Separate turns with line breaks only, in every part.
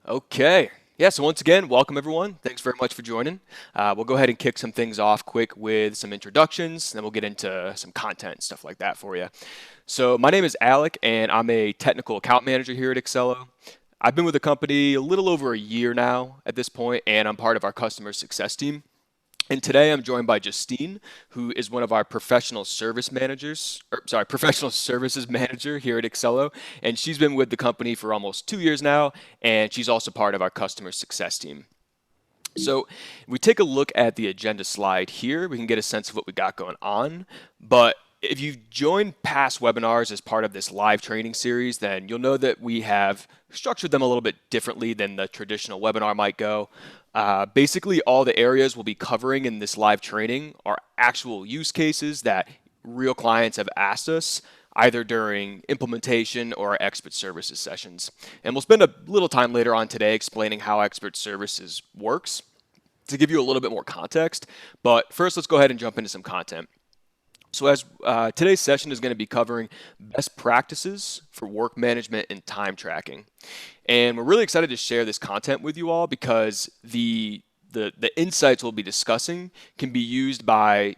Okay. Yeah, so once again, welcome everyone. Thanks very much for joining. We'll go ahead and kick some things off quick with some introductions, then we'll get into some content and stuff like that for you. So, my name is Alec, and I'm a technical account manager here at Accelo. I've been with the company a little over a year now at this point, and I'm part of our customer success team. And today I'm joined by Justine, who is one of our professional services manager here at Accelo. And she's been with the company for almost 2 years now, and she's also part of our customer success team. So if we take a look at the agenda slide here, we can get a sense of what we got going on. But if you've joined past webinars as part of this live training series, then you'll know that we have structured them a little bit differently than the traditional webinar might go. Basically, all the areas we'll be covering in this live training are actual use cases that real clients have asked us either during implementation or our expert services sessions. And we'll spend a little time later on today explaining how expert services works to give you a little bit more context. But first, let's go ahead and jump into some content. So as today's session is going to be covering best practices for work management and time tracking. And we're really excited to share this content with you all because the insights we'll be discussing can be used by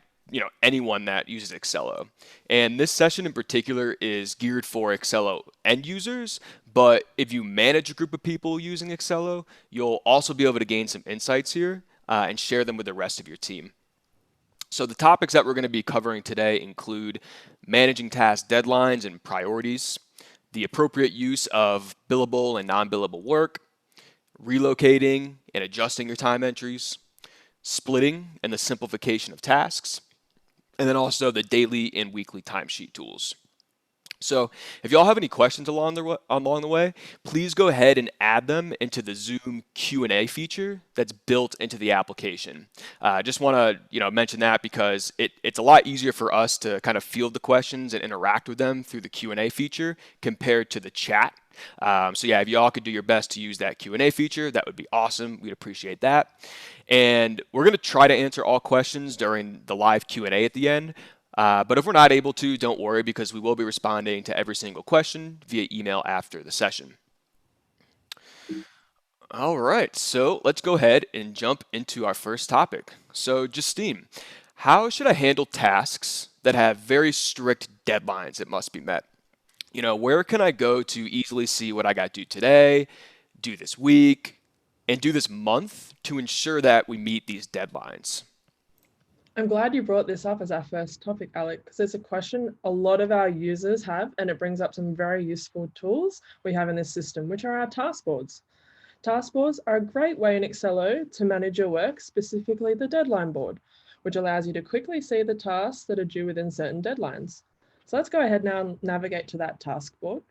anyone that uses Accelo. And this session in particular is geared for Accelo end users, but if you manage a group of people using Accelo, you'll also be able to gain some insights here and share them with the rest of your team. So the topics that we're going to be covering today include managing task deadlines and priorities, the appropriate use of billable and non-billable work, relocating and adjusting your time entries, splitting and the simplification of tasks, and then also the daily and weekly timesheet tools. So if y'all have any questions along the way, please go ahead and add them into the Zoom Q&A feature that's built into the application. Just want to mention that because it's a lot easier for us to kind of field the questions and interact with them through the Q&A feature compared to the chat. So yeah, if y'all could do your best to use that Q&A feature, that would be awesome. We'd appreciate that. And we're going to try to answer all questions during the live Q&A at the end. But if we're not able to, don't worry because we will be responding to every single question via email after the session. All right, so let's go ahead and jump into our first topic. So Justine, how should I handle tasks that have very strict deadlines that must be met? Where can I go to easily see what I got to do today, do this week, and do this month to ensure that we meet these deadlines?
I'm glad you brought this up as our first topic, Alec, because it's a question a lot of our users have, and it brings up some very useful tools we have in this system, which are our task boards. Task boards are a great way in Accelo to manage your work, specifically the deadline board, which allows you to quickly see the tasks that are due within certain deadlines. So let's go ahead now and navigate to that task board.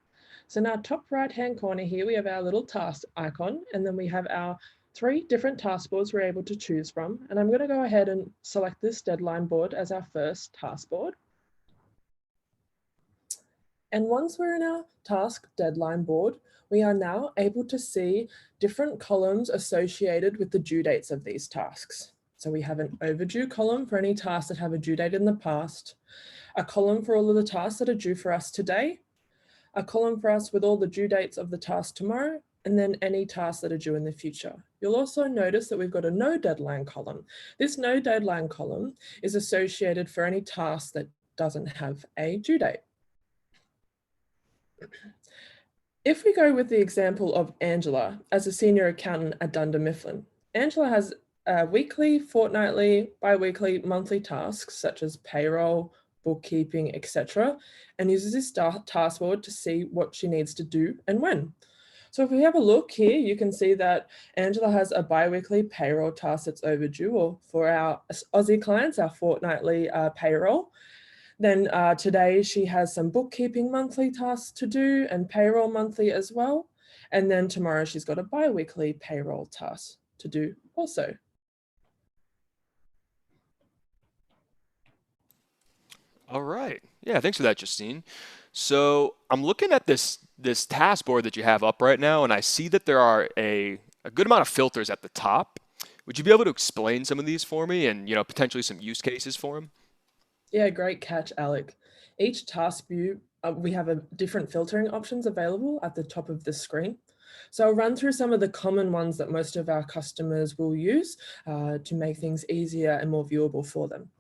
So in our top right-hand corner here, we have our little task icon, and then we have our 3 different task boards we're able to choose from. And I'm going to go ahead and select this deadline board as our first task board. And once we're in our task deadline board, we are now able to see different columns associated with the due dates of these tasks. So we have an overdue column for any tasks that have a due date in the past, a column for all of the tasks that are due for us today, a column for us with all the due dates of the task tomorrow, and then any tasks that are due in the future. You'll also notice that we've got a no deadline column. This no deadline column is associated for any task that doesn't have a due date. If we go with the example of Angela as a senior accountant at Dunder Mifflin, Angela has weekly, fortnightly, bi-weekly, monthly tasks such as payroll, bookkeeping, etc., and uses this task board to see what she needs to do and when. So if we have a look here, you can see that Angela has a bi-weekly payroll task that's overdue, or for our Aussie clients, our fortnightly payroll. Then today she has some bookkeeping monthly tasks to do and payroll monthly as well. And then tomorrow she's got a bi-weekly payroll task to do also.
All right. Yeah, thanks for that, Justine. So I'm looking at this task board that you have up right now, and I see that there are a good amount of filters at the top. Would you be able to explain some of these for me and potentially some use cases for them?
Yeah, great catch, Alec. Each task view, we have different filtering options available at the top of the screen. So I'll run through some of the common ones that most of our customers will use to make things easier and more viewable for them.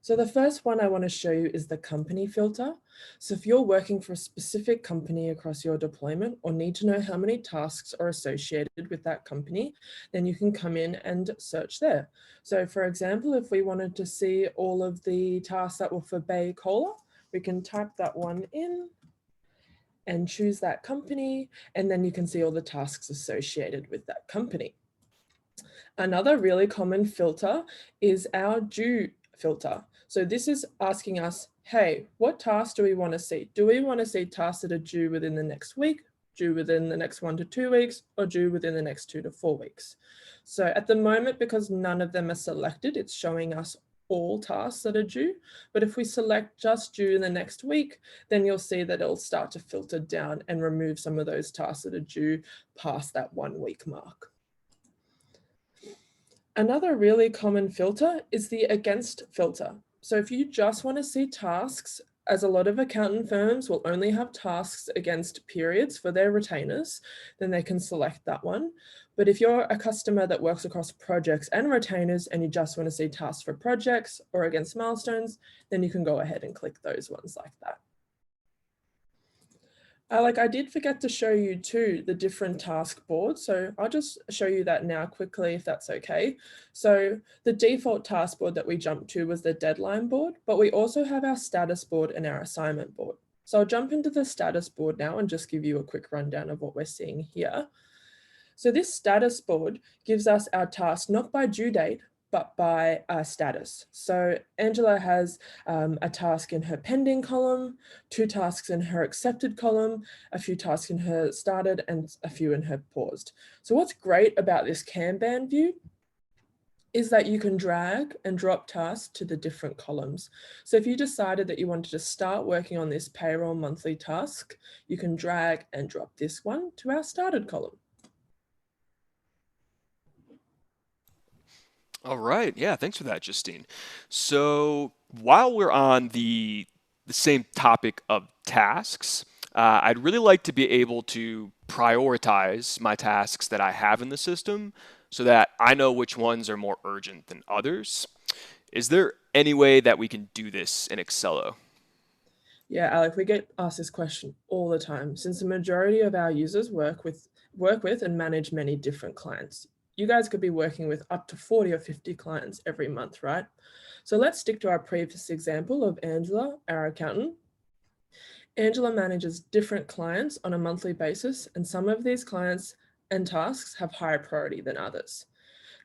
So the first one I want to show you is the company filter. So if you're working for a specific company across your deployment or need to know how many tasks are associated with that company, then you can come in and search there. So for example, if we wanted to see all of the tasks that were for Bay Cola, we can type that one in and choose that company, and then you can see all the tasks associated with that company. Another really common filter is our due filter. So this is asking us, hey, what tasks do we want to see? Do we want to see tasks that are due within the next week, due within the next 1 to 2 weeks, or due within the next 2 to 4 weeks? So at the moment, because none of them are selected, it's showing us all tasks that are due. But if we select just due in the next week, then you'll see that it'll start to filter down and remove some of those tasks that are due past that 1 week mark. Another really common filter is the against filter. So if you just want to see tasks, as a lot of accountant firms will only have tasks against periods for their retainers, then they can select that one. But if you're a customer that works across projects and retainers and you just want to see tasks for projects or against milestones, then you can go ahead and click those ones like that. I did forget to show you too the different task boards. So I'll just show you that now quickly if that's okay. So the default task board that we jumped to was the deadline board, but we also have our status board and our assignment board. So I'll jump into the status board now and just give you a quick rundown of what we're seeing here. So this status board gives us our task not by due date, but by status. So Angela has a task in her pending column, 2 tasks in her accepted column, a few tasks in her started, and a few in her paused. So what's great about this Kanban view is that you can drag and drop tasks to the different columns. So if you decided that you wanted to start working on this payroll monthly task, you can drag and drop this one to our started column.
All right. Yeah, thanks for that, Justine. So while we're on the same topic of tasks, I'd really like to be able to prioritize my tasks that I have in the system so that I know which ones are more urgent than others. Is there any way that we can do this in Accelo?
Yeah, Alec, we get asked this question all the time since the majority of our users work with and manage many different clients. You guys could be working with up to 40 or 50 clients every month, right? So let's stick to our previous example of Angela, our accountant. Angela manages different clients on a monthly basis, and some of these clients and tasks have higher priority than others.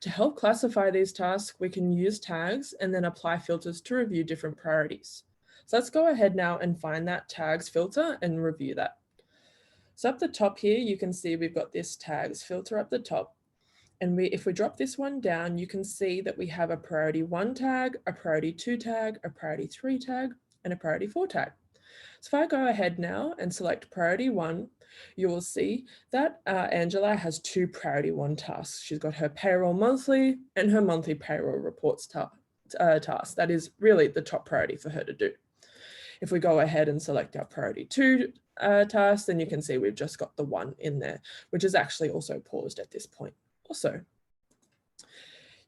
To help classify these tasks, we can use tags and then apply filters to review different priorities. So let's go ahead now and find that tags filter and review that. So up the top here, you can see we've got this tags filter up the top. And if we drop this one down, you can see that we have a priority 1 tag, a priority 2 tag, a priority 3 tag, and a priority 4 tag. So if I go ahead now and select priority 1, you will see that Angela has 2 priority 1 tasks. She's got her payroll monthly and her monthly payroll reports task. That is really the top priority for her to do. If we go ahead and select our priority 2 task, then you can see we've just got the 1 in there, which is actually also paused at this point. Also,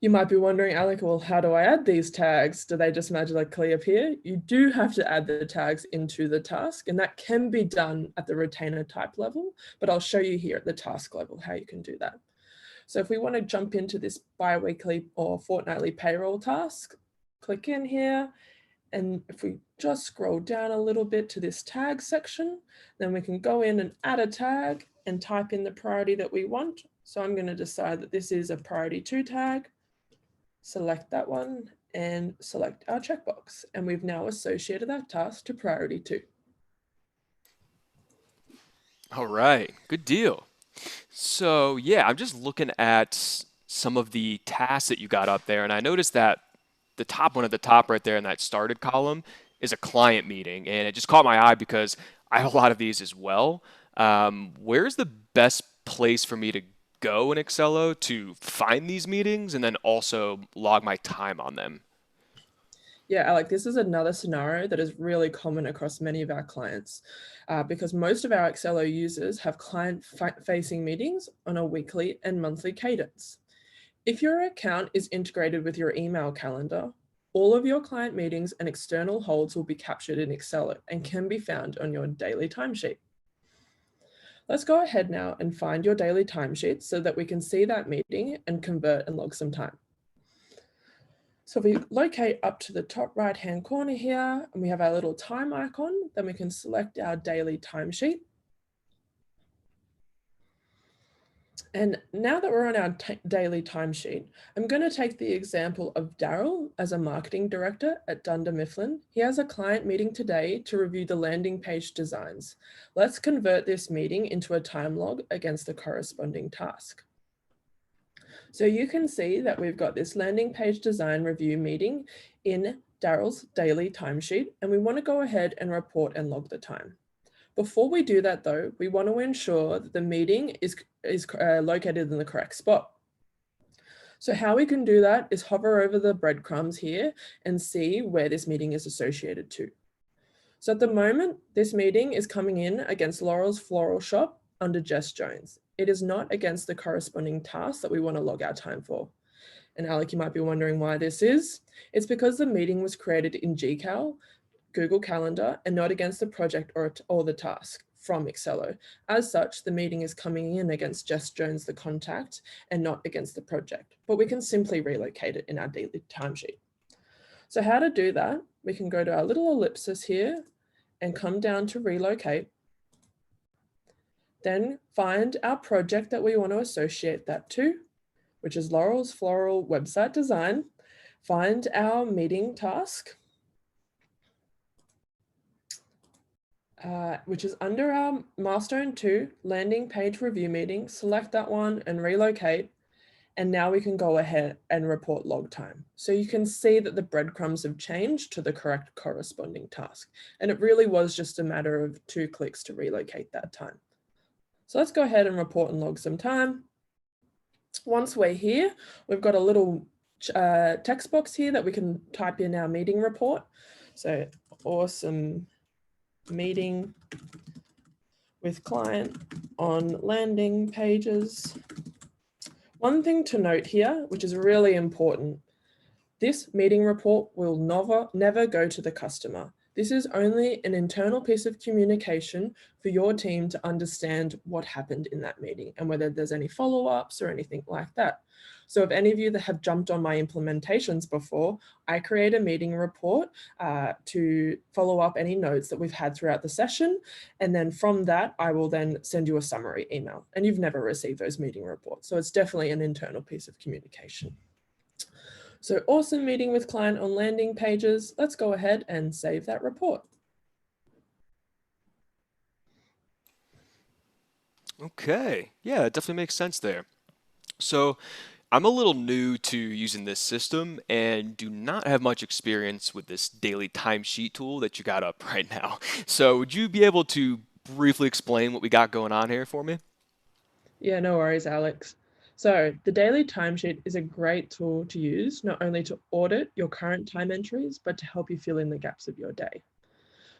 you might be wondering, Alec, well, how do I add these tags? Do they just magically appear? You do have to add the tags into the task, and that can be done at the retainer type level, but I'll show you here at the task level how you can do that. So if we want to jump into this bi-weekly or fortnightly payroll task, click in here, and if we just scroll down a little bit to this tag section, then we can go in and add a tag and type in the priority that we want. So I'm going to decide that this is a priority 2 tag, select that one and select our checkbox. And we've now associated that task to priority 2.
All right, good deal. So yeah, I'm just looking at some of the tasks that you got up there, and I noticed that the top one at the top right there in that started column is a client meeting, and it just caught my eye because I have a lot of these as well. Where's the best place for me to go in Accelo to find these meetings and then also log my time on them?
Yeah, Alec, this is another scenario that is really common across many of our clients because most of our Accelo users have client-facing meetings on a weekly and monthly cadence. If your account is integrated with your email calendar, all of your client meetings and external holds will be captured in Accelo and can be found on your daily timesheet. Let's go ahead now and find your daily timesheet so that we can see that meeting and convert and log some time. So if we locate up to the top right-hand corner here and we have our little time icon, then we can select our daily timesheet. And now that we're on our daily timesheet, I'm going to take the example of Daryl as a marketing director at Dunder Mifflin. He has a client meeting today to review the landing page designs. Let's convert this meeting into a time log against the corresponding task. So you can see that we've got this landing page design review meeting in Daryl's daily timesheet, and we want to go ahead and report and log the time. Before we do that though, we want to ensure that the meeting is located in the correct spot. So how we can do that is hover over the breadcrumbs here and see where this meeting is associated to. So at the moment, this meeting is coming in against Laurel's Floral Shop under Jess Jones. It is not against the corresponding task that we want to log our time for. And Alec, you might be wondering why this is. It's because the meeting was created in GCal, Google Calendar, and not against the project or the task from Accelo. As such, the meeting is coming in against Jess Jones, the contact, and not against the project. But we can simply relocate it in our daily timesheet. So how to do that? We can go to our little ellipsis here and come down to relocate. Then find our project that we want to associate that to, which is Laurel's Floral Website Design. Find our meeting task, which is under our milestone 2 landing page review meeting. Select that one and relocate. And now we can go ahead and report log time. So you can see that the breadcrumbs have changed to the correct corresponding task. And it really was just a matter of 2 clicks to relocate that time. So let's go ahead and report and log some time. Once we're here, we've got a little text box here that we can type in our meeting report. So awesome meeting with client on landing pages. One thing to note here, which is really important, this meeting report will never go to the customer. This is only an internal piece of communication for your team to understand what happened in that meeting and whether there's any follow-ups or anything like that. So if any of you that have jumped on my implementations before, I create a meeting report to follow up any notes that we've had throughout the session. And then from that, I will then send you a summary email, and you've never received those meeting reports. So it's definitely an internal piece of communication. So awesome meeting with client on landing pages. Let's go ahead and save that report.
Okay, yeah, it definitely makes sense there. So I'm a little new to using this system and do not have much experience with this daily timesheet tool that you got up right now. So would you be able to briefly explain what we got going on here for me?
Yeah, no worries, Alex. So the daily timesheet is a great tool to use, not only to audit your current time entries, but to help you fill in the gaps of your day.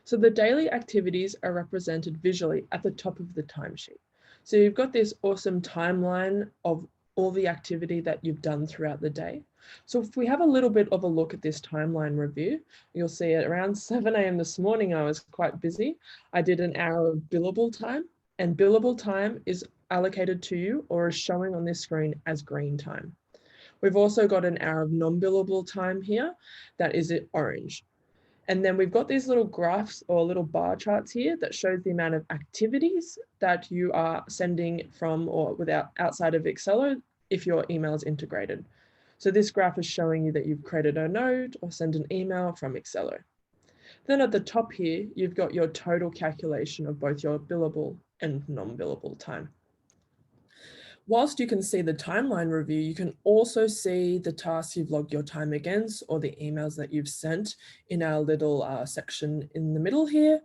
So the daily activities are represented visually at the top of the timesheet. So you've got this awesome timeline of all the activity that you've done throughout the day. So if we have a little bit of a look at this timeline review, you'll see at around 7 a.m. this morning, I was quite busy. I did an hour of billable time, and billable time is allocated to you or is showing on this screen as green time. We've also got an hour of non-billable time here that is orange. And then we've got these little graphs or little bar charts here that shows the amount of activities that you are sending from or without outside of Accelo if your email is integrated. So this graph is showing you that you've created a note or sent an email from Accelo. Then at the top here, you've got your total calculation of both your billable and non-billable time. Whilst you can see the timeline review, you can also see the tasks you've logged your time against or the emails that you've sent in our little section in the middle here.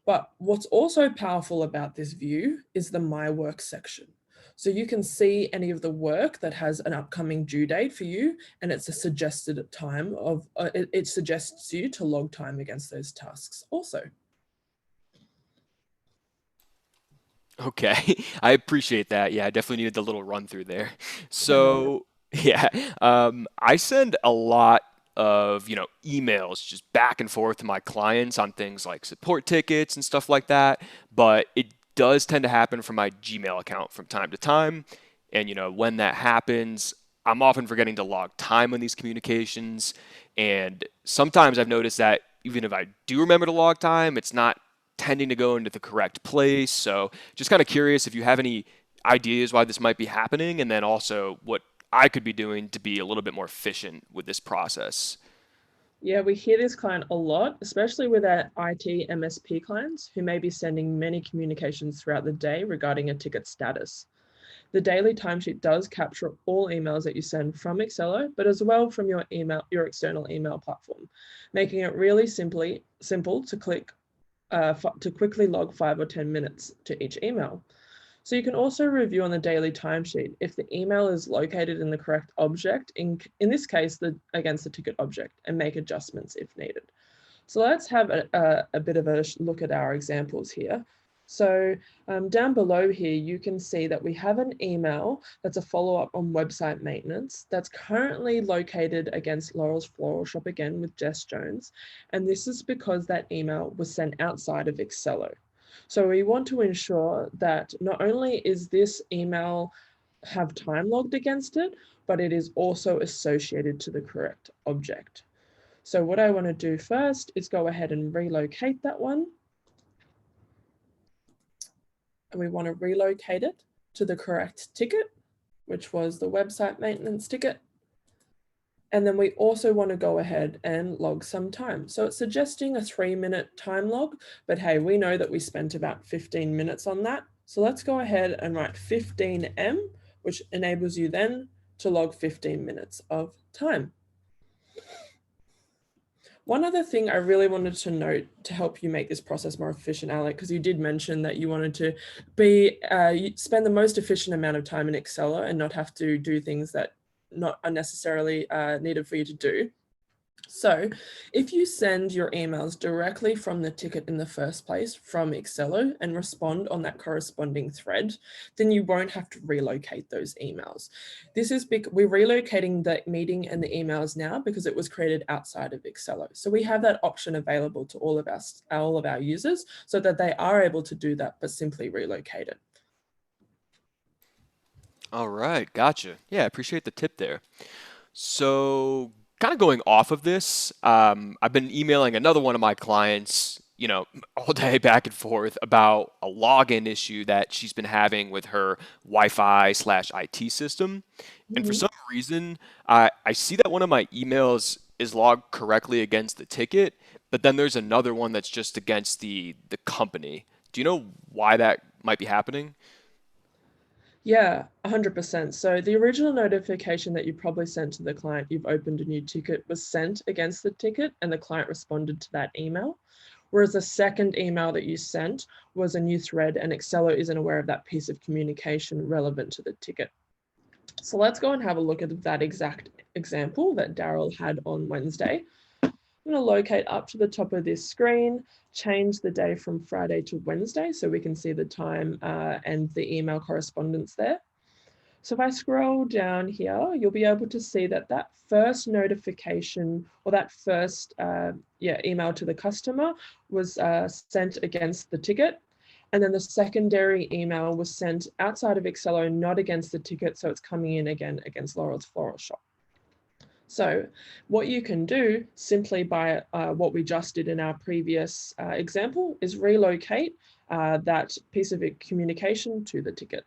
But what's also powerful about this view is the My Work section. So you can see any of the work that has an upcoming due date for you, and it's a suggested time of, it suggests you to log time against those tasks also.
Okay, I appreciate that. Yeah, I definitely needed the little run through there.
No worries.
So, yeah, I send a lot of, emails just back and forth to my clients on things like support tickets and stuff like that, but it does tend to happen from my Gmail account from time to time. And, when that happens, I'm often forgetting to log time on these communications. And sometimes I've noticed that even if I do remember to log time, it's not tending to go into the correct place. So just kind of curious if you have any ideas why this might be happening, and then also what I could be doing to be a little bit more efficient with this process.
Yeah, we hear this client a lot, especially with our IT MSP clients who may be sending many communications throughout the day regarding a ticket status. The daily timesheet does capture all emails that you send from Accelo, but as well from your external email platform, making it really simple to to quickly log 5 or 10 minutes to each email. So you can also review on the daily timesheet if the email is located in the correct object, in this case, against the ticket object, and make adjustments if needed. So let's have a bit of a look at our examples here. So down below here, you can see that we have an email that's a follow-up on website maintenance that's currently located against Laurel's Floral Shop again with Jess Jones. And this is because that email was sent outside of Accelo. So we want to ensure that not only is this email have time logged against it, but it is also associated to the correct object. So what I want to do first is go ahead and relocate that one. And we want to relocate it to the correct ticket, which was the website maintenance ticket. And then we also want to go ahead and log some time. So it's suggesting a 3-minute time log, but hey, we know that we spent about 15 minutes on that. So let's go ahead and write 15M, which enables you then to log 15 minutes of time. One other thing I really wanted to note to help you make this process more efficient, Alec, because you did mention that you wanted to spend the most efficient amount of time in Accelo and not have to do things that not unnecessarily needed for you to do. So if you send your emails directly from the ticket in the first place from Accelo and respond on that corresponding thread, then you won't have to relocate those emails. This is we're relocating the meeting and the emails now because it was created outside of Accelo. So we have that option available to all of our users so that they are able to do that, but simply relocate it.
All right, gotcha. Yeah, I appreciate the tip there. So, kind of going off of this, I've been emailing another one of my clients, all day back and forth about a login issue that she's been having with her Wi-Fi slash IT system. And for
Mhm.
some reason, I see that one of my emails is logged correctly against the ticket, but then there's another one that's just against the company. Do you know why that might be happening?
Yeah, 100%. So the original notification that you probably sent to the client, you've opened a new ticket, was sent against the ticket and the client responded to that email. Whereas the second email that you sent was a new thread and Accelo isn't aware of that piece of communication relevant to the ticket. So let's go and have a look at that exact example that Daryl had on Wednesday. I'm going to locate up to the top of this screen, change the day from Friday to Wednesday so we can see the time and the email correspondence there. So if I scroll down here, you'll be able to see that that first notification or that first email to the customer was sent against the ticket. And then the secondary email was sent outside of Accelo, not against the ticket. So it's coming in again against Laurel's Floral Shop. So what you can do simply by what we just did in our previous example is relocate that piece of communication to the ticket.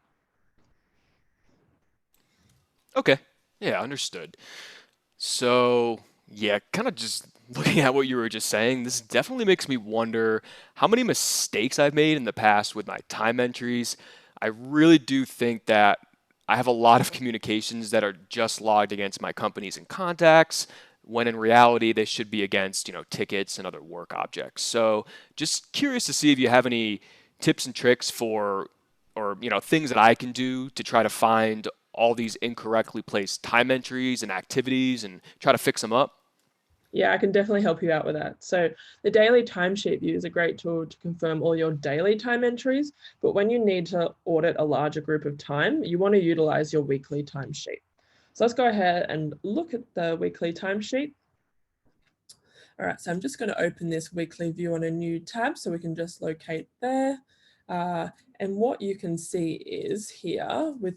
Okay. Yeah, understood. So, yeah, kind of just looking at what you were just saying, this definitely makes me wonder how many mistakes I've made in the past with my time entries. I really do think that I have a lot of communications that are just logged against my companies and contacts, when in reality they should be against, tickets and other work objects. So, just curious to see if you have any tips and tricks for or things that I can do to try to find all these incorrectly placed time entries and activities and try to fix them up?
Yeah, I can definitely help you out with that. So the daily timesheet view is a great tool to confirm all your daily time entries, but when you need to audit a larger group of time, you want to utilize your weekly timesheet. So let's go ahead and look at the weekly timesheet. All right, so I'm just going to open this weekly view on a new tab so we can just locate there. And what you can see is here with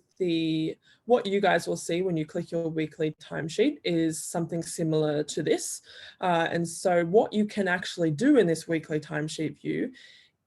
what you guys will see when you click your weekly timesheet is something similar to this. And so what you can actually do in this weekly timesheet view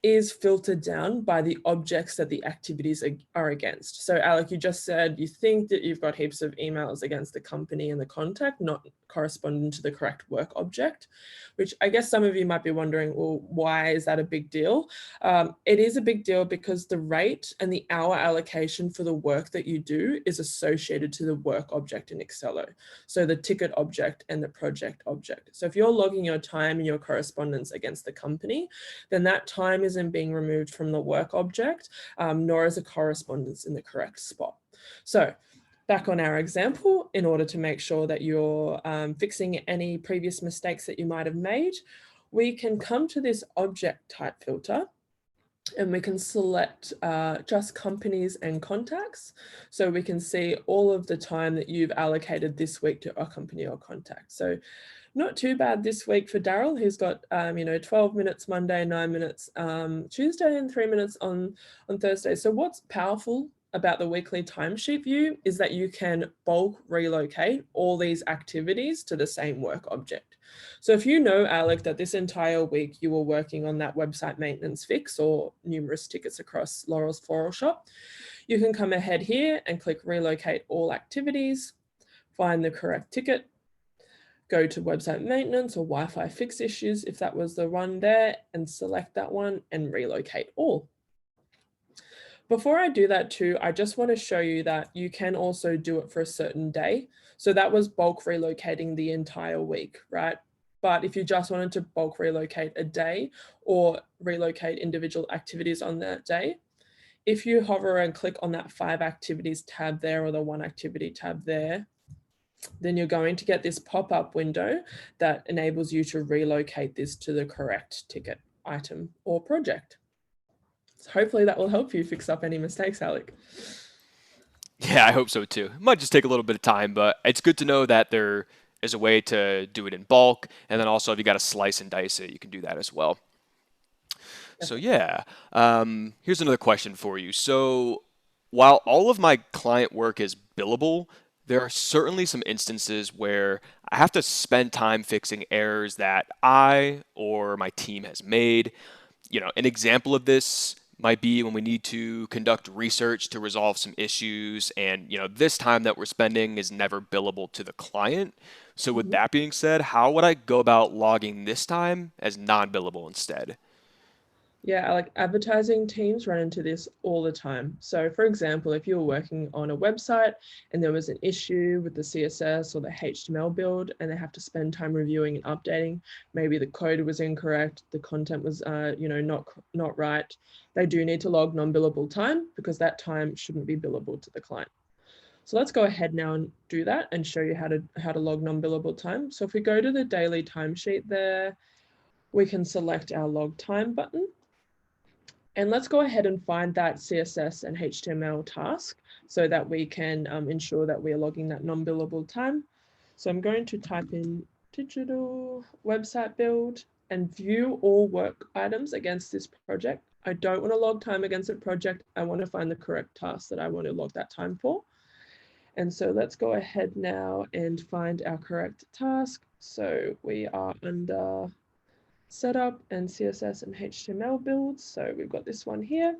is filtered down by the objects that the activities are against. So Alec, you just said you think that you've got heaps of emails against the company and the contact, not corresponding to the correct work object, which I guess some of you might be wondering, well, why is that a big deal? It is a big deal because the rate and the hour allocation for the work that you do is associated to the work object in Accelo. So the ticket object and the project object. So if you're logging your time and your correspondence against the company, then that time isn't being removed from the work object, nor is a correspondence in the correct spot. So back on our example, in order to make sure that you're fixing any previous mistakes that you might have made, we can come to this object type filter and we can select just companies and contacts. So we can see all of the time that you've allocated this week to a company or contact. So not too bad this week for Daryl. He's got 12 minutes Monday, 9 minutes Tuesday, and 3 minutes on Thursday. So what's powerful about the weekly timesheet view is that you can bulk relocate all these activities to the same work object. So if you know, Alec, that this entire week you were working on that website maintenance fix or numerous tickets across Laurel's Floral Shop, you can come ahead here and click relocate all activities, find the correct ticket, go to website maintenance or Wi-Fi fix issues if that was the one there, and select that one and relocate all. Before I do that too, I just want to show you that you can also do it for a certain day. So that was bulk relocating the entire week, right? But if you just wanted to bulk relocate a day or relocate individual activities on that day, if you hover and click on that 5 activities tab there or the 1 activity tab there, then you're going to get this pop-up window that enables you to relocate this to the correct ticket, item, or project. So hopefully that will help you fix up any mistakes, Alec.
Yeah, I hope so too. It might just take a little bit of time, but it's good to know that there is a way to do it in bulk. And then also, if you got to slice and dice it, you can do that as well. So, yeah, here's another question for you. So, while all of my client work is billable, there are certainly some instances where I have to spend time fixing errors that I or my team has made. An example of this might be when we need to conduct research to resolve some issues, and this time that we're spending is never billable to the client. So with
Mhm.
that being said, how would I go about logging this time as non-billable instead?
Yeah, like advertising teams run into this all the time. So, for example, if you were working on a website and there was an issue with the CSS or the HTML build, and they have to spend time reviewing and updating, maybe the code was incorrect, the content was, not right. They do need to log non-billable time because that time shouldn't be billable to the client. So let's go ahead now and do that and show you how to log non-billable time. So if we go to the daily timesheet there, we can select our log time button. And let's go ahead and find that CSS and HTML task so that we can ensure that we're logging that non-billable time. So I'm going to type in digital website build and view all work items against this project. I don't want to log time against a project. I want to find the correct task that I want to log that time for. And so let's go ahead now and find our correct task. So we are under setup and CSS and HTML builds. So we've got this one here.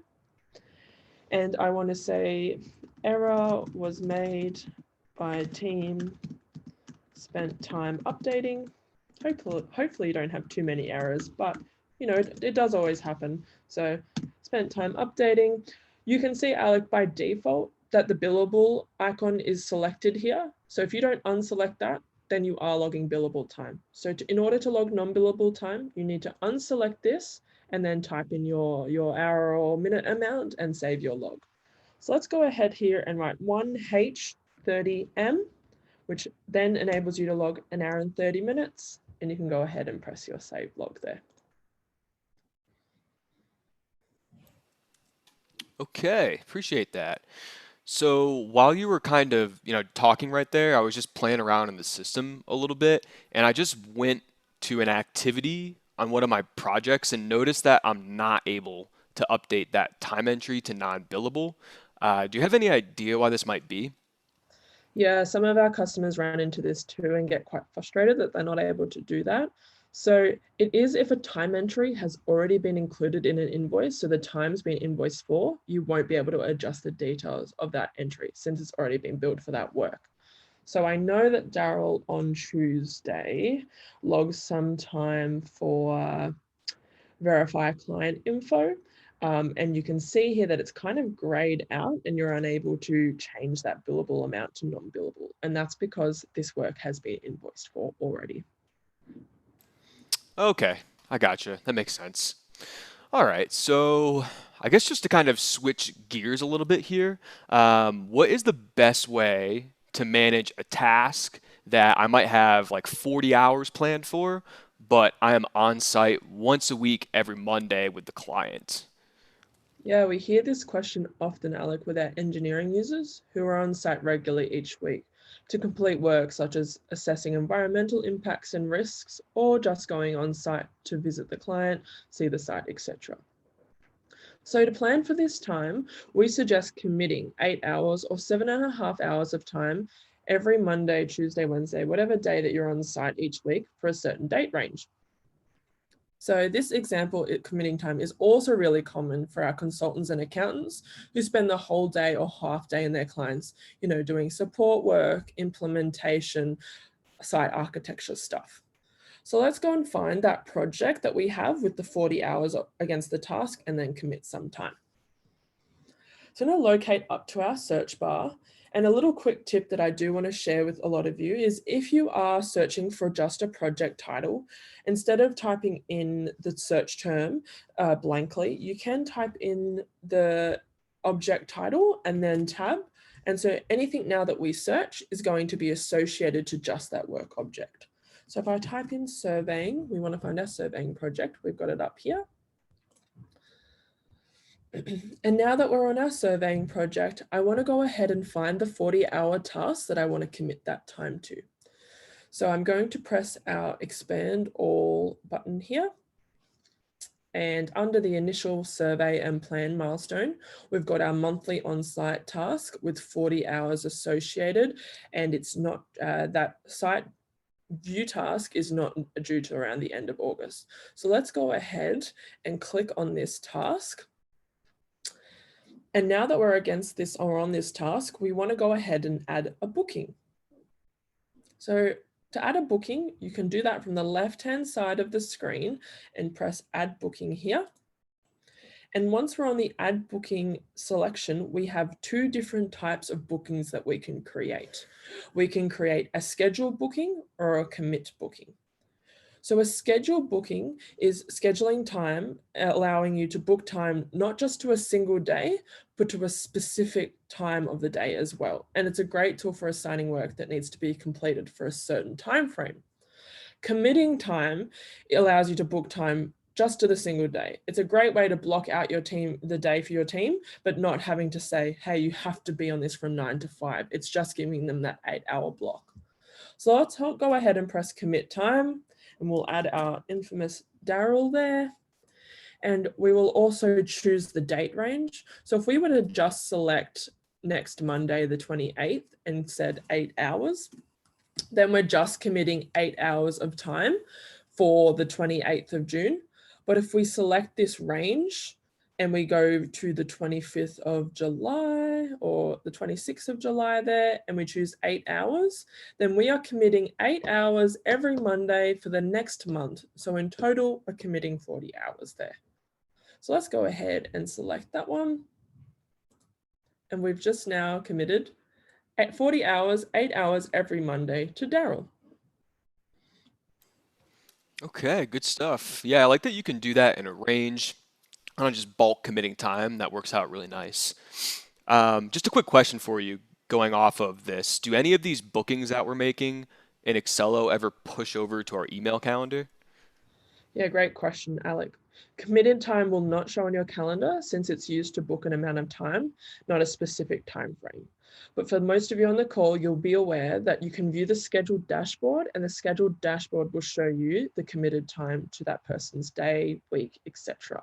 And I want to say error was made by team spent time updating. Hopefully you don't have too many errors, but it does always happen. So spent time updating. You can see, Alec, by default that the billable icon is selected here. So if you don't unselect that, then you are logging billable time. So in order to log non-billable time, you need to unselect this and then type in your hour or minute amount and save your log. So let's go ahead here and write 1H30M, which then enables you to log an hour and 30 minutes, and you can go ahead and press your save log there.
Okay, appreciate that. So while you were kind of, talking right there, I was just playing around in the system a little bit, and I just went to an activity on one of my projects and noticed that I'm not able to update that time entry to non-billable. Do you have any idea why this might be?
Yeah, some of our customers run into this too and get quite frustrated that they're not able to do that. So it is if a time entry has already been included in an invoice, so the time's been invoiced for, you won't be able to adjust the details of that entry since it's already been billed for that work. So I know that Daryl on Tuesday logs some time for verify client info. And you can see here that it's kind of grayed out and you're unable to change that billable amount to non-billable. And that's because this work has been invoiced for already.
Okay, I gotcha. That makes sense. All right, so I guess just to kind of switch gears a little bit here, what is the best way to manage a task that I might have like 40 hours planned for, but I am on site once a week every Monday with the client?
Yeah, we hear this question often, Alec, with our engineering users who are on site regularly each week to complete work such as assessing environmental impacts and risks, or just going on site to visit the client, see the site, etc. So to plan for this time, we suggest committing 8 hours or 7.5 hours of time every Monday, Tuesday, Wednesday, whatever day that you're on site each week for a certain date range. So this example, committing time, is also really common for our consultants and accountants who spend the whole day or half day in their clients, doing support work, implementation, site architecture stuff. So let's go and find that project that we have with the 40 hours against the task and then commit some time. So I'm going to locate up to our search bar. And a little quick tip that I do want to share with a lot of you is if you are searching for just a project title, instead of typing in the search term blankly, you can type in the object title and then tab. And so anything now that we search is going to be associated to just that work object. So if I type in surveying, we want to find our surveying project. We've got it up here. And now that we're on our surveying project, I want to go ahead and find the 40-hour task that I want to commit that time to. So I'm going to press our expand all button here. And under the initial survey and plan milestone, we've got our monthly on-site task with 40 hours associated, and it's not that site view task is not due to around the end of August. So let's go ahead and click on this task. And now that we're against this or on this task, we want to go ahead and add a booking. So to add a booking, you can do that from the left-hand side of the screen and press add booking here. And once we're on the add booking selection, we have two different types of bookings that we can create. We can create a scheduled booking or a commit booking. So a scheduled booking is scheduling time, allowing you to book time not just to a single day, but to a specific time of the day as well. And it's a great tool for assigning work that needs to be completed for a certain time frame. Committing time allows you to book time just to the single day. It's a great way to block out your team, the day for your team, but not having to say, hey, you have to be on this from 9 to 5. It's just giving them that 8-hour block. So let's go ahead and press commit time, and we'll add our infamous Daryl there. And we will also choose the date range. So if we were to just select next Monday, the 28th, and said 8 hours, then we're just committing 8 hours of time for the 28th of June. But if we select this range and we go to the 25th of July or the 26th of July there, and we choose 8 hours, then we are committing 8 hours every Monday for the next month. So in total, we're committing 40 hours there. So let's go ahead and select that one. And we've just now committed 40 hours, 8 hours every Monday to Daryl.
Okay, good stuff. Yeah, I like that you can do that in a range, not just bulk committing time. That works out really nice. Just a quick question for you going off of this. Do any of these bookings that we're making in Accelo ever push over to our email calendar?
Yeah, great question, Alec. Committed time will not show on your calendar since it's used to book an amount of time, not a specific time frame. But for most of you on the call, you'll be aware that you can view the scheduled dashboard, and the scheduled dashboard will show you the committed time to that person's day, week, etc.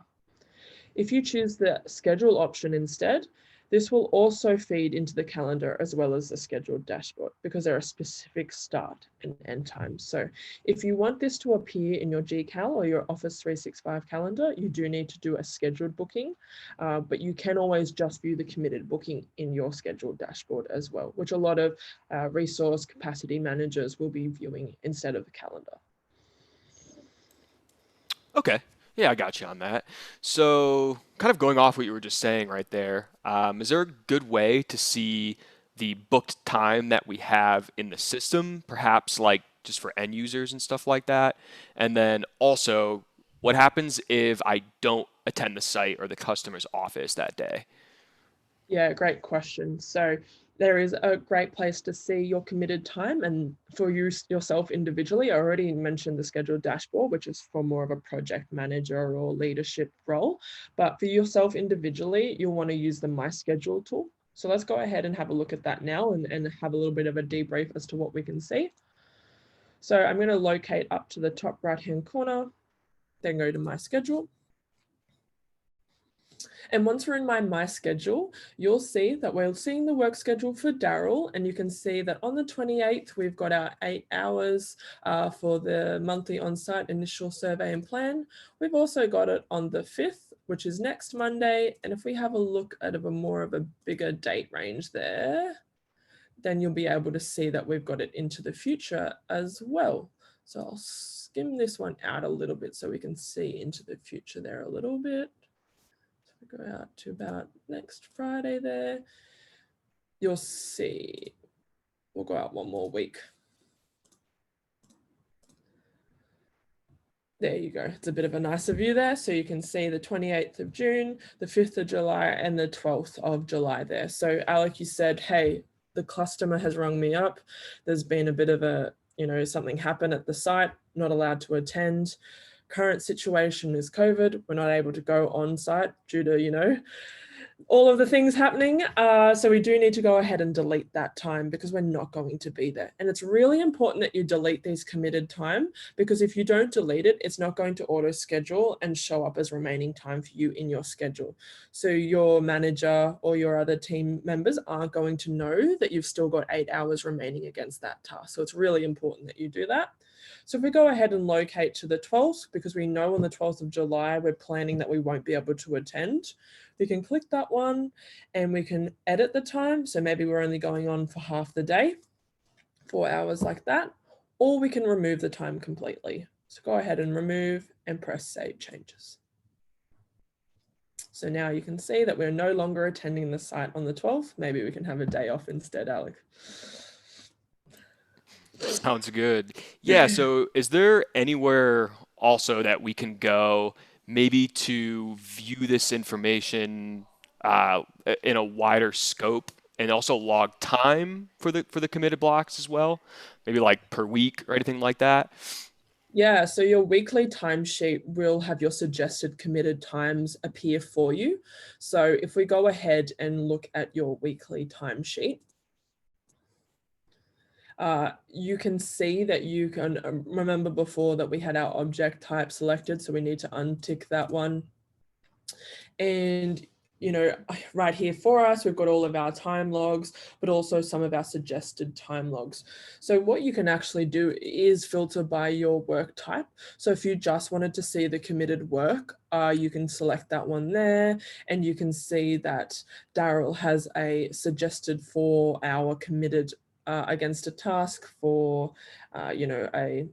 If you choose the schedule option instead, this will also feed into the calendar as well as the scheduled dashboard because there are specific start and end times. So if you want this to appear in your GCal or your Office 365 calendar, you do need to do a scheduled booking, but you can always just view the committed booking in your scheduled dashboard as well, which a lot of resource capacity managers will be viewing instead of the calendar.
Okay. Yeah, I got you on that. So, kind of going off what you were just saying right there, is there a good way to see the booked time that we have in the system, perhaps like just for end users and stuff like that? And then also, what happens if I don't attend the site or the customer's office that day?
Yeah, great question. So there is a great place to see your committed time, and for you yourself individually, I already mentioned the scheduled dashboard, which is for more of a project manager or leadership role. But for yourself individually, you'll want to use the My Schedule tool. So let's go ahead and have a look at that now and have a little bit of a debrief as to what we can see. So I'm going to locate up to the top right-hand corner, then go to My Schedule. And once we're in my schedule, you'll see that we're seeing the work schedule for Daryl. And you can see that on the 28th, we've got our 8 hours for the monthly on-site initial survey and plan. We've also got it on the 5th, which is next Monday. And if we have a look at a more of a bigger date range there, then you'll be able to see that we've got it into the future as well. So I'll skim this one out a little bit so we can see into the future there a little bit. Go out to about next Friday there. You'll see, we'll go out one more week. There you go. It's a bit of a nicer view there. So you can see the 28th of June, the 5th of July, and the 12th of July there. So Alec, you said, hey, the customer has rung me up. There's been a bit of a, something happened at the site, not allowed to attend. Current situation is COVID. We're not able to go on site due to, all of the things happening. So we do need to go ahead and delete that time because we're not going to be there. And it's really important that you delete these committed time, because if you don't delete it, it's not going to auto schedule and show up as remaining time for you in your schedule. So your manager or your other team members aren't going to know that you've still got 8 hours remaining against that task. So it's really important that you do that. So if we go ahead and locate to the 12th, because we know on the 12th of July, we're planning that we won't be able to attend, we can click that one and we can edit the time. So maybe we're only going on for half the day, 4 hours like that, or we can remove the time completely. So go ahead and remove and press save changes. So now you can see that we're no longer attending the site on the 12th. Maybe we can have a day off instead, Alec.
Sounds good. Yeah, so is there anywhere also that we can go maybe to view this information in a wider scope and also log time for the committed blocks as well? Maybe like per week or anything like that?
Yeah, so your weekly timesheet will have your suggested committed times appear for you. So if we go ahead and look at your weekly timesheet, you can see that you can remember before that we had our object type selected, so we need to untick that one. And right here for us, we've got all of our time logs, but also some of our suggested time logs. So what you can actually do is filter by your work type. So if you just wanted to see the committed work, you can select that one there, and you can see that Daryl has a suggested 4 hour committed against a task for, a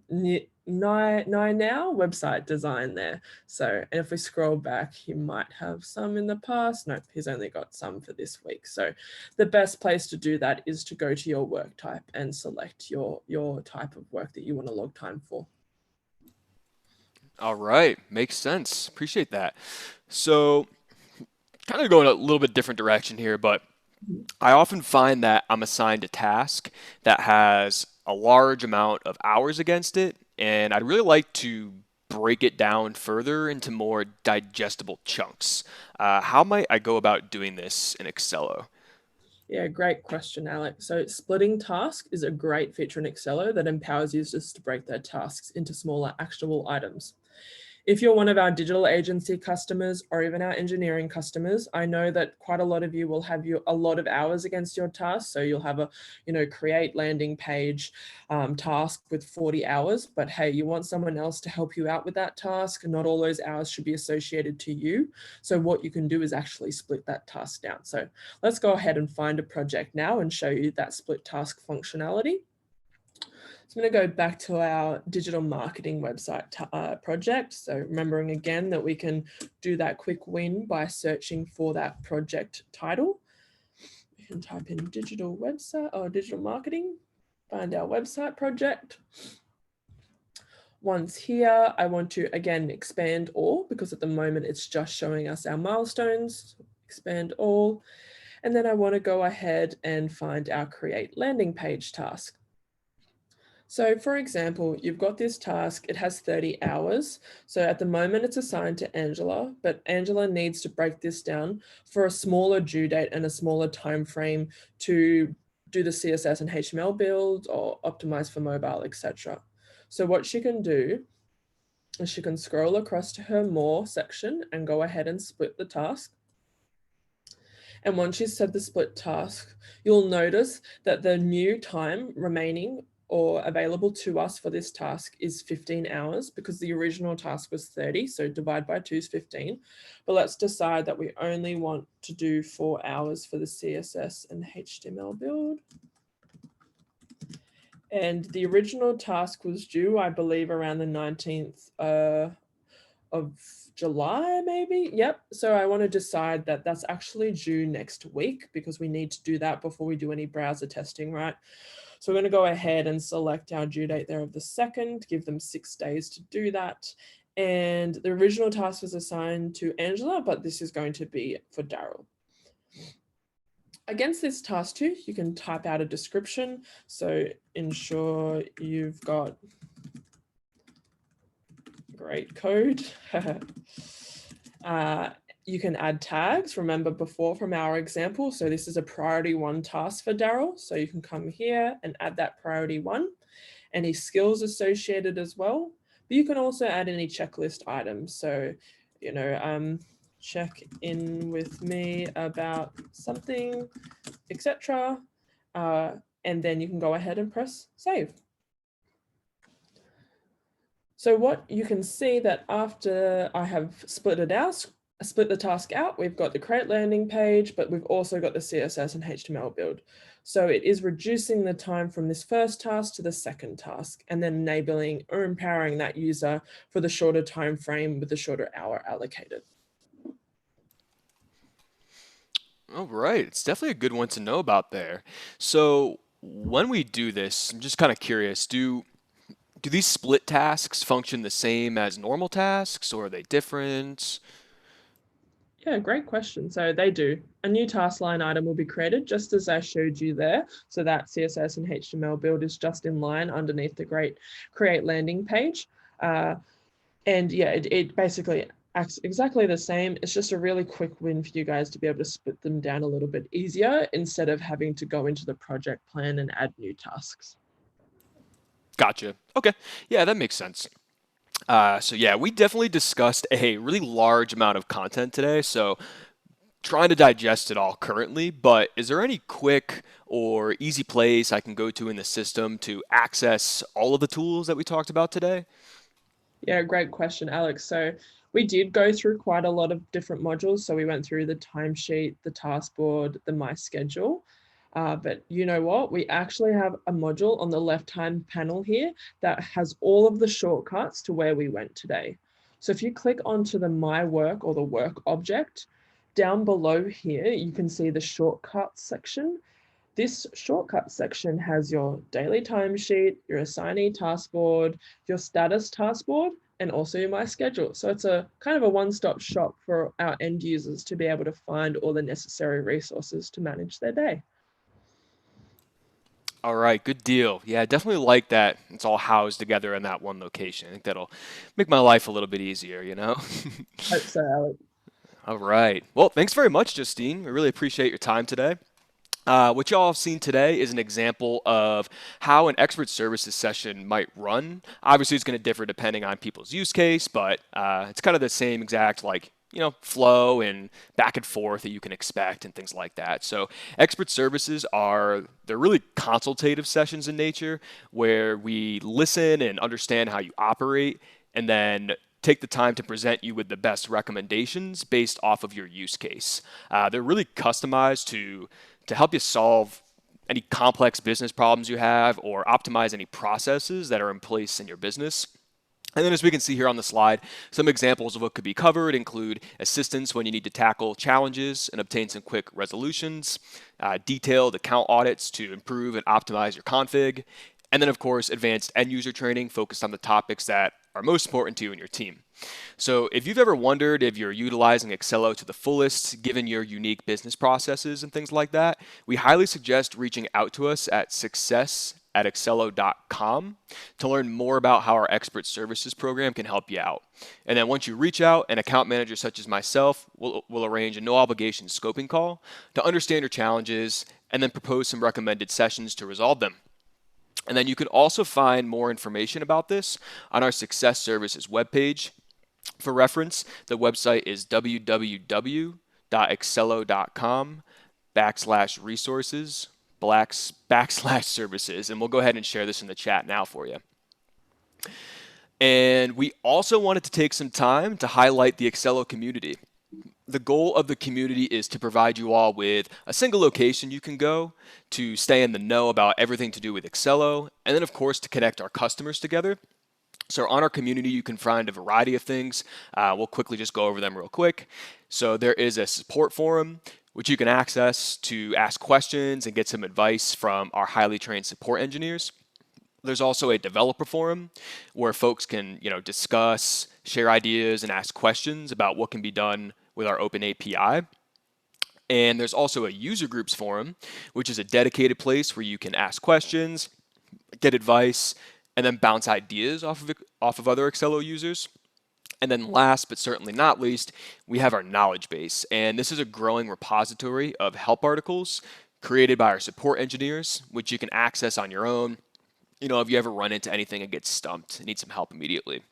9 now website design there. So, and if we scroll back, he might have some in the past. Nope, he's only got some for this week. So the best place to do that is to go to your work type and select your type of work that you want to log time for.
All right, makes sense. Appreciate that. So, kind of going a little bit different direction here, but I often find that I'm assigned a task that has a large amount of hours against it, and I'd really like to break it down further into more digestible chunks. How might I go about doing this in Accelo?
Yeah, great question, Alec. So splitting tasks is a great feature in Accelo that empowers users to break their tasks into smaller actionable items. If you're one of our digital agency customers or even our engineering customers, I know that quite a lot of you will have a lot of hours against your task. So you'll have a, create landing page task with 40 hours, but hey, you want someone else to help you out with that task. And not all those hours should be associated to you. So what you can do is actually split that task down. So let's go ahead and find a project now and show you that split task functionality. So I'm going to go back to our digital marketing website project. So remembering again that we can do that quick win by searching for that project title. We can type in digital website or digital marketing, find our website project. Once here, I want to again expand all because at the moment it's just showing us our milestones. Expand all. And then I want to go ahead and find our create landing page task. So for example, you've got this task, it has 30 hours. So at the moment it's assigned to Angela, but Angela needs to break this down for a smaller due date and a smaller time frame to do the CSS and HTML build or optimize for mobile, etc. So what she can do is she can scroll across to her more section and go ahead and split the task. And once she's set the split task, you'll notice that the new time remaining or available to us for this task is 15 hours because the original task was 30. So divide by 2 is 15. But let's decide that we only want to do 4 hours for the CSS and HTML build. And the original task was due, I believe, around the 19th of July, maybe. Yep. So I want to decide that that's actually due next week because we need to do that before we do any browser testing, right? So we're going to go ahead and select our due date there of the 2nd, give them 6 days to do that. And the original task was assigned to Angela, but this is going to be for Daryl. Against this task too, you can type out a description. So ensure you've got great code. You can add tags, remember before from our example. So this is a priority 1 task for Daryl. So you can come here and add that priority 1, any skills associated as well. But you can also add any checklist items. So, check in with me about something, etc. And then you can go ahead and press save. So what you can see that after I have split the task out, we've got the create landing page, but we've also got the CSS and HTML build. So it is reducing the time from this first task to the second task and then enabling or empowering that user for the shorter time frame with the shorter hour allocated.
All right, it's definitely a good one to know about there. So when we do this, I'm just kind of curious, do these split tasks function the same as normal tasks or are they different?
Yeah, great question. So they do. A new task line item will be created just as I showed you there. So that CSS and HTML build is just in line underneath the create landing page. And yeah, it basically acts exactly the same. It's just a really quick win for you guys to be able to split them down a little bit easier instead of having to go into the project plan and add new tasks.
Gotcha. Okay. Yeah, that makes sense. So yeah, we definitely discussed a really large amount of content today. So trying to digest it all currently, but is there any quick or easy place I can go to in the system to access all of the tools that we talked about today?
Yeah, great question, Alex. So we did go through quite a lot of different modules. So we went through the timesheet, the task board, the my schedule. But you know what? We actually have a module on the left-hand panel here that has all of the shortcuts to where we went today. So if you click onto the my work or the work object, down below here, you can see the shortcuts section. This shortcut section has your daily timesheet, your assignee task board, your status task board, and also my schedule. So it's a kind of a one-stop shop for our end users to be able to find all the necessary resources to manage their day.
All right, good deal. Yeah, I definitely like that. It's all housed together in that one location. I think that'll make my life a little bit easier, you know?
Hope so, Alec.
All right. Well, thanks very much, Justine. We really appreciate your time today. What y'all have seen today is an example of how an expert services session might run. Obviously, it's going to differ depending on people's use case, but it's kind of the same exact flow and back and forth that you can expect and things like that. So expert services they're really consultative sessions in nature where we listen and understand how you operate and then take the time to present you with the best recommendations based off of your use case. They're really customized to help you solve any complex business problems you have or optimize any processes that are in place in your business. And then as we can see here on the slide, some examples of what could be covered include assistance when you need to tackle challenges and obtain some quick resolutions, detailed account audits to improve and optimize your config, and then of course, advanced end user training focused on the topics that are most important to you and your team. So if you've ever wondered if you're utilizing Accelo to the fullest, given your unique business processes and things like that, we highly suggest reaching out to us at success@accelo.com to learn more about how our expert services program can help you out. And then once you reach out, an account manager such as myself will arrange a no obligation scoping call to understand your challenges and then propose some recommended sessions to resolve them. And then you can also find more information about this on our Success Services webpage. For reference, the website is www.accelo.com/resources /services. And we'll go ahead and share this in the chat now for you. And we also wanted to take some time to highlight the Accelo community. The goal of the community is to provide you all with a single location you can go to stay in the know about everything to do with Accelo, and then of course to connect our customers together. So on our community, you can find a variety of things. We'll quickly just go over them real quick. So there is a support forum, which you can access to ask questions and get some advice from our highly trained support engineers. There's also a developer forum where folks can, discuss, share ideas, and ask questions about what can be done with our open API. And there's also a user groups forum, which is a dedicated place where you can ask questions, get advice, and then bounce ideas off of other Accelo users. And then last but certainly not least, we have our knowledge base. And this is a growing repository of help articles created by our support engineers, which you can access on your own. If you ever run into anything and get stumped and need some help immediately.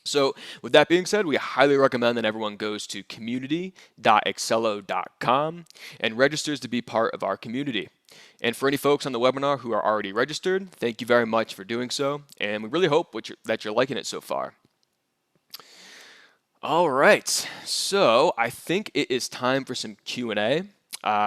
So with that being said, we highly recommend that everyone goes to community.accelo.com and registers to be part of our community. And for any folks on the webinar who are already registered, thank you very much for doing so. And we really hope that you're liking it so far. All right, so I think it is time for some Q&A.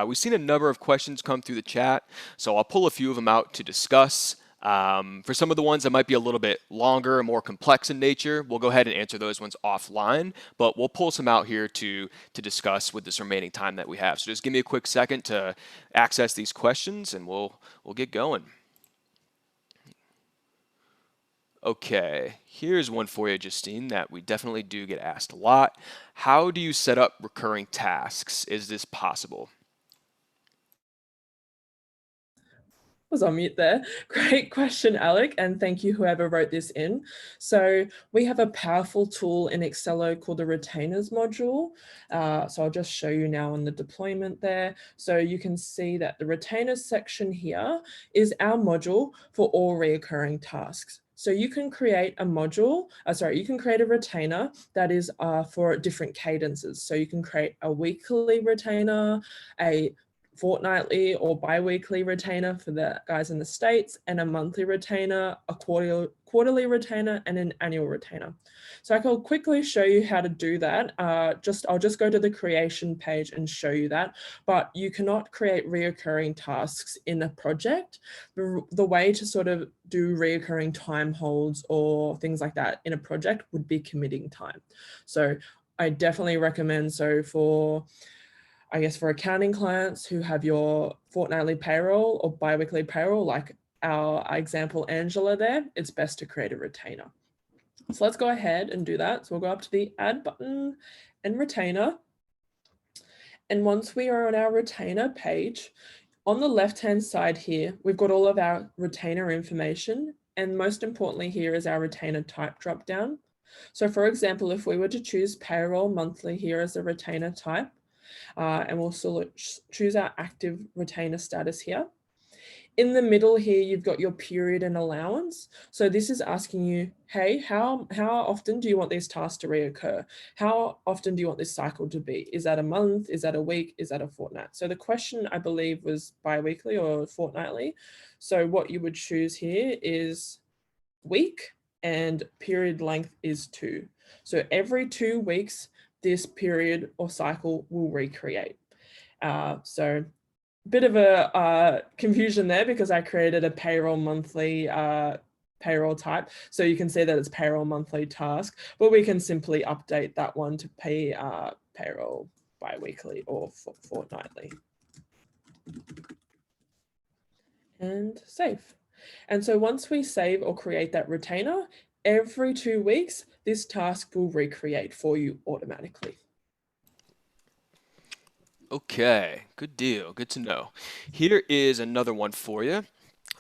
We've seen a number of questions come through the chat, so I'll pull a few of them out to discuss. For some of the ones that might be a little bit longer and more complex in nature, we'll go ahead and answer those ones offline, but we'll pull some out here to discuss with this remaining time that we have. So just give me a quick second to access these questions and we'll get going. Okay, here's one for you, Justine, that we definitely do get asked a lot. How do you set up recurring tasks? Is this possible?
Was on mute there. Great question, Alec, and thank you whoever wrote this in. So we have a powerful tool in Accelo called the retainers module. So I'll just show you now on the deployment there. So you can see that the retainers section here is our module for all reoccurring tasks. So you can create a module, you can create a retainer that is for different cadences. So you can create a weekly retainer, a fortnightly or bi-weekly retainer for the guys in the States, and a monthly retainer, a quarterly retainer, and an annual retainer. So I can quickly show you how to do that. I'll just go to the creation page and show you that, but you cannot create reoccurring tasks in a project. The way to sort of do reoccurring time holds or things like that in a project would be committing time. So I definitely recommend, for accounting clients who have your fortnightly payroll or bi-weekly payroll, like our example Angela there, it's best to create a retainer. So let's go ahead and do that. So we'll go up to the add button and retainer. And once we are on our retainer page, on the left-hand side here, we've got all of our retainer information. And most importantly here is our retainer type dropdown. So for example, if we were to choose payroll monthly here as a retainer type, and we'll choose our active retainer status here. In the middle here, you've got your period and allowance. So this is asking you, hey, how often do you want these tasks to reoccur? How often do you want this cycle to be? Is that a month? Is that a week? Is that a fortnight? So the question, I believe, was bi-weekly or fortnightly. So what you would choose here is week, and period length is 2. So every 2 weeks, this period or cycle will recreate. So bit of a confusion there because I created a payroll monthly payroll type. So you can see that it's payroll monthly task, but we can simply update that one to pay payroll bi-weekly or fortnightly. And save. And so once we save or create that retainer, every 2 weeks, this task will recreate for you automatically.
Okay, good deal. Good to know. Here is another one for you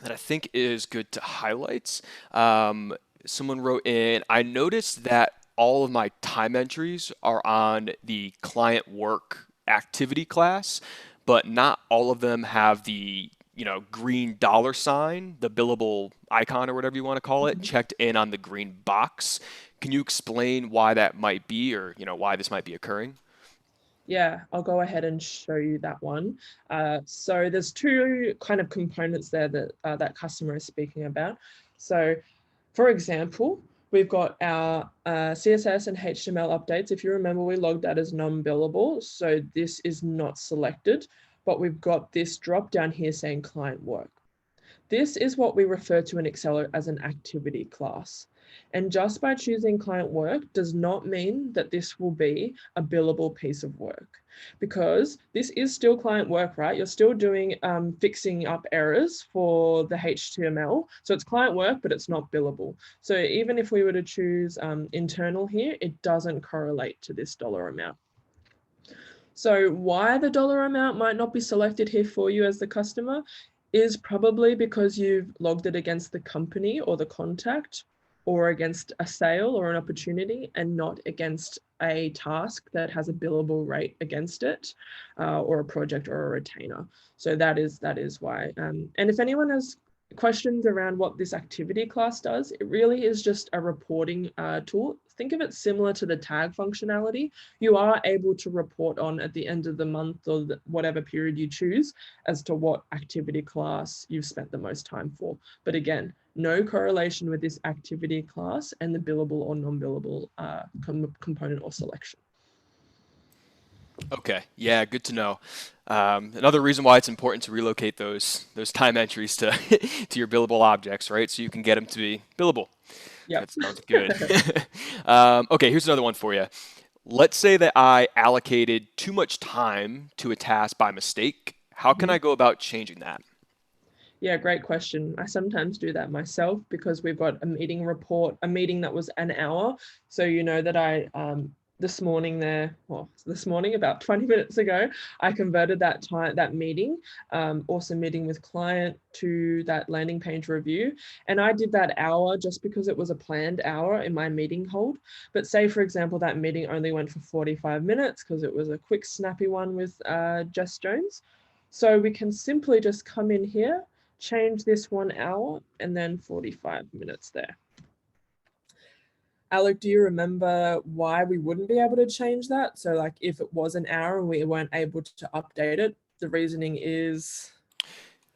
that I think is good to highlight. Someone wrote in, I noticed that all of my time entries are on the client work activity class, but not all of them have the green dollar sign, the billable icon or whatever you want to call it, checked in on the green box. Can you explain why that might be, or why this might be occurring?
Yeah, I'll go ahead and show you that one. So there's 2 kind of components there that that customer is speaking about. So for example, we've got our CSS and HTML updates. If you remember, we logged that as non-billable. So this is not selected, but we've got this drop down here saying client work. This is what we refer to in Accelo as an activity class. And just by choosing client work does not mean that this will be a billable piece of work, because this is still client work, right? You're still doing fixing up errors for the HTML. So it's client work, but it's not billable. So even if we were to choose internal here, it doesn't correlate to this dollar amount. So why the dollar amount might not be selected here for you as the customer is probably because you've logged it against the company or the contact, or against a sale or an opportunity, and not against a task that has a billable rate against it, or a project or a retainer. So that is why. And if anyone has questions around what this activity class does, it really is just a reporting tool. Think of it similar to the tag functionality. You are able to report on at the end of the month or whatever period you choose as to what activity class you've spent the most time for. But again, no correlation with this activity class and the billable or non-billable component or selection.
Okay, yeah, good to know. Another reason why it's important to relocate those time entries to to your billable objects, right? So you can get them to be billable.
Yep.
That sounds good. Okay, here's another one for you. Let's say that I allocated too much time to a task by mistake. How can I go about changing that?
Yeah, great question. I sometimes do that myself because we've got a meeting report, a meeting that was an hour. So you know that I this morning about 20 minutes ago, I converted that meeting, awesome meeting with client, to that landing page review. And I did that hour just because it was a planned hour in my meeting hold. But say, for example, that meeting only went for 45 minutes because it was a quick, snappy one with Jess Jones. So we can simply just come in here, change this 1 hour, and then 45 minutes there. Alec, do you remember why we wouldn't be able to change that? So like if it was an hour and we weren't able to update it, the reasoning is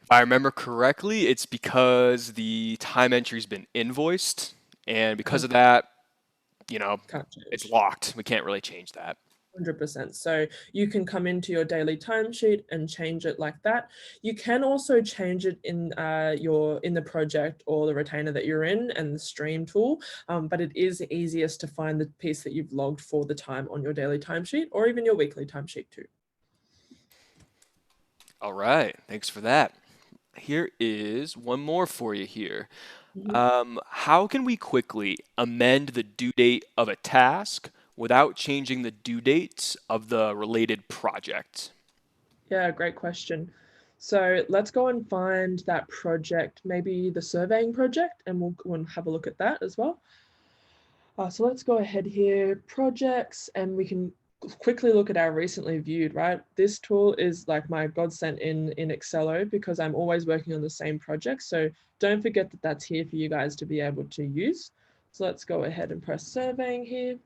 If I remember correctly, it's because the time entry's been invoiced, and because of that, you know,
can't
it's
change.
locked. We can't really change that.
100%. So you can come into your daily timesheet and change it like that. You can also change it in in the project or the retainer that you're in and the stream tool, but it is easiest to find the piece that you've logged for the time on your daily timesheet or even your weekly timesheet too.
All right, thanks for that. Here is one more for you here.
Mhm.
How can we quickly amend the due date of a task without changing the due dates of the related project?
Yeah, great question. So let's go and find that project, maybe the surveying project, and we'll go and have a look at that as well. So let's go ahead here, projects, and we can quickly look at our recently viewed, right? This tool is like my godsend in Accelo because I'm always working on the same project. So don't forget that that's here for you guys to be able to use. So let's go ahead and press surveying here.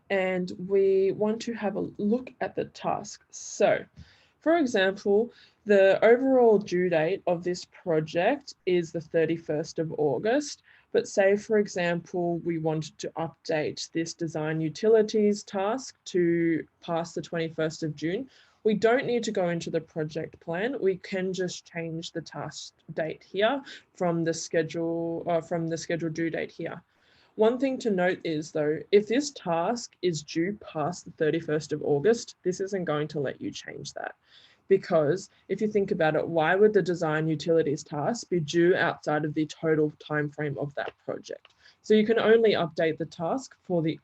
And we want to have a look at the task. So for example, the overall due date of this project is the 31st of August. But say, for example, we wanted to update this design utilities task to past the 21st of June. We don't need to go into the project plan. We can just change the task date here from the schedule due date here. One thing to note is though, if this task is due past the 31st of August, this isn't going to let you change that. Because if you think about it, why would the design utilities task be due outside of the total time frame of that project? So you can only update the task for the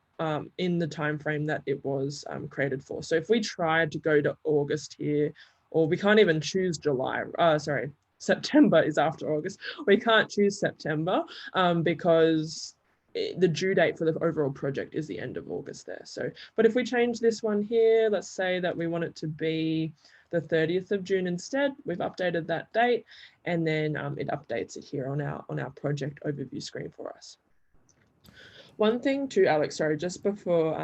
in the time frame that it was created for. So if we tried to go to August here, or we can't even choose July, September is after August. We can't choose September because the due date for the overall project is the end of August there. So, but if we change this one here, let's say that we want it to be the 30th of June instead, we've updated that date, and then it updates it here on our project overview screen for us. One thing too, Alex, sorry, just before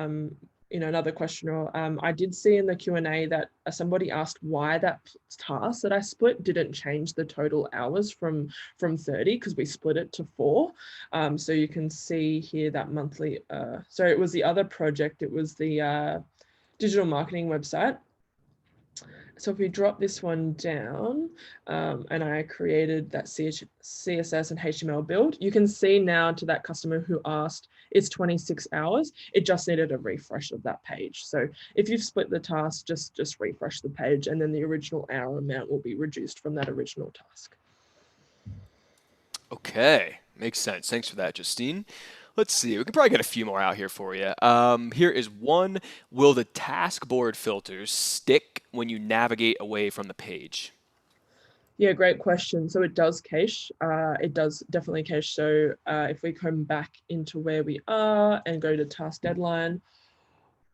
another question, I did see in the Q&A that somebody asked why that task that I split didn't change the total hours from 30 because we split it to 4. So you can see here that monthly, so it was the other project, it was the digital marketing website. So if we drop this one down and I created that CSS and HTML build, you can see now to that customer who asked, it's 26 hours. It just needed a refresh of that page. So if you've split the task, just refresh the page and then the original hour amount will be reduced from that original task.
Okay, makes sense. Thanks for that, Justine. Let's see, we can probably get a few more out here for you. Here is one. Will the task board filters stick when you navigate away from the page?
Yeah, great question. So it does cache. It does definitely cache. So if we come back into where we are and go to task deadline,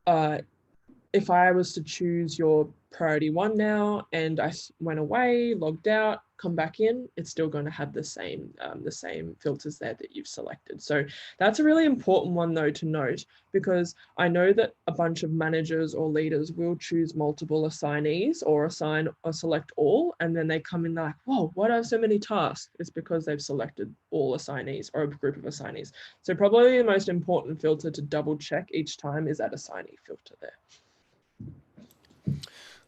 if I was to choose your priority 1 now and I went away, logged out, come back in, it's still going to have the same filters there that you've selected. So that's a really important one though to note, because I know that a bunch of managers or leaders will choose multiple assignees or assign or select all, and then they come in like, whoa, why do I have so many tasks? It's because they've selected all assignees or a group of assignees. So probably the most important filter to double check each time is that assignee filter there.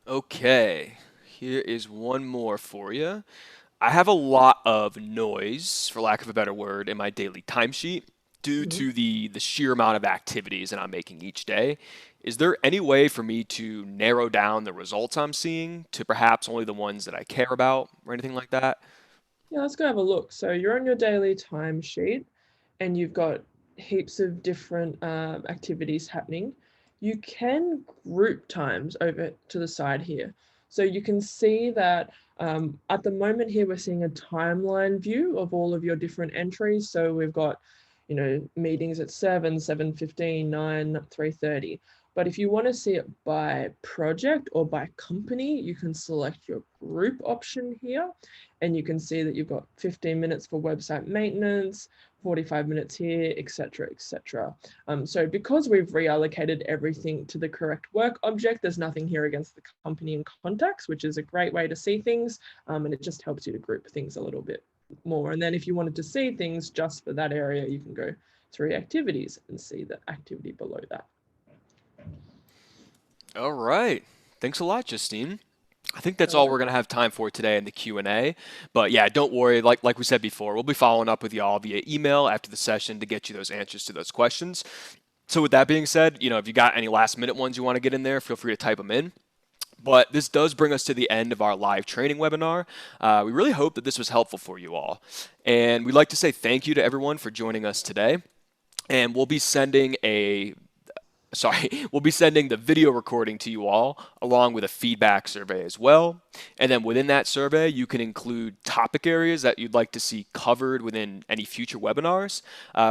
Okay, here is one more for you. I have a lot of noise, for lack of a better word, in my daily timesheet due
Mhm.
to the sheer amount of activities that I'm making each day. Is there any way for me to narrow down the results I'm seeing to perhaps only the ones that I care about or anything like that?
Yeah, let's go have a look. So you're on your daily timesheet and you've got heaps of different activities happening. You can group times over to the side here. So you can see that at the moment here, we're seeing a timeline view of all of your different entries. So we've got, meetings at 7, 7:15, 9, 3:30. But if you want to see it by project or by company, you can select your group option here and you can see that you've got 15 minutes for website maintenance, 45 minutes here, etc., etc. So because we've reallocated everything to the correct work object, there's nothing here against the company and contacts, which is a great way to see things, and it just helps you to group things a little bit more. And then if you wanted to see things just for that area, you can go through activities and see the activity below that.
All right. Thanks a lot, Justine. I think that's
No
all we're
worries.
going to have time for today in the Q&A. But yeah, don't worry. Like we said before, we'll be following up with y'all via email after the session to get you those answers to those questions. So with that being said, if you got any last minute ones you want to get in there, feel free to type them in. But this does bring us to the end of our live training webinar. We really hope that this was helpful for you all. And we'd like to say thank you to everyone for joining us today. And we'll be sending the video recording to you all along with a feedback survey as well. And then within that survey, you can include topic areas that you'd like to see covered within any future webinars.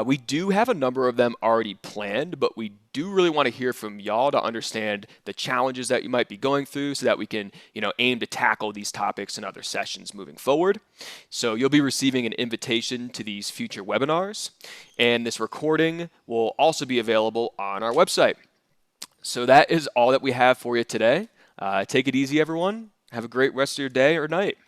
We do have a number of them already planned, but we do really want to hear from y'all to understand the challenges that you might be going through so that we can, aim to tackle these topics in other sessions moving forward. So you'll be receiving an invitation to these future webinars, and this recording will also be available on our website. So that is all that we have for you today. Take it easy, everyone. Have a great rest of your day or night.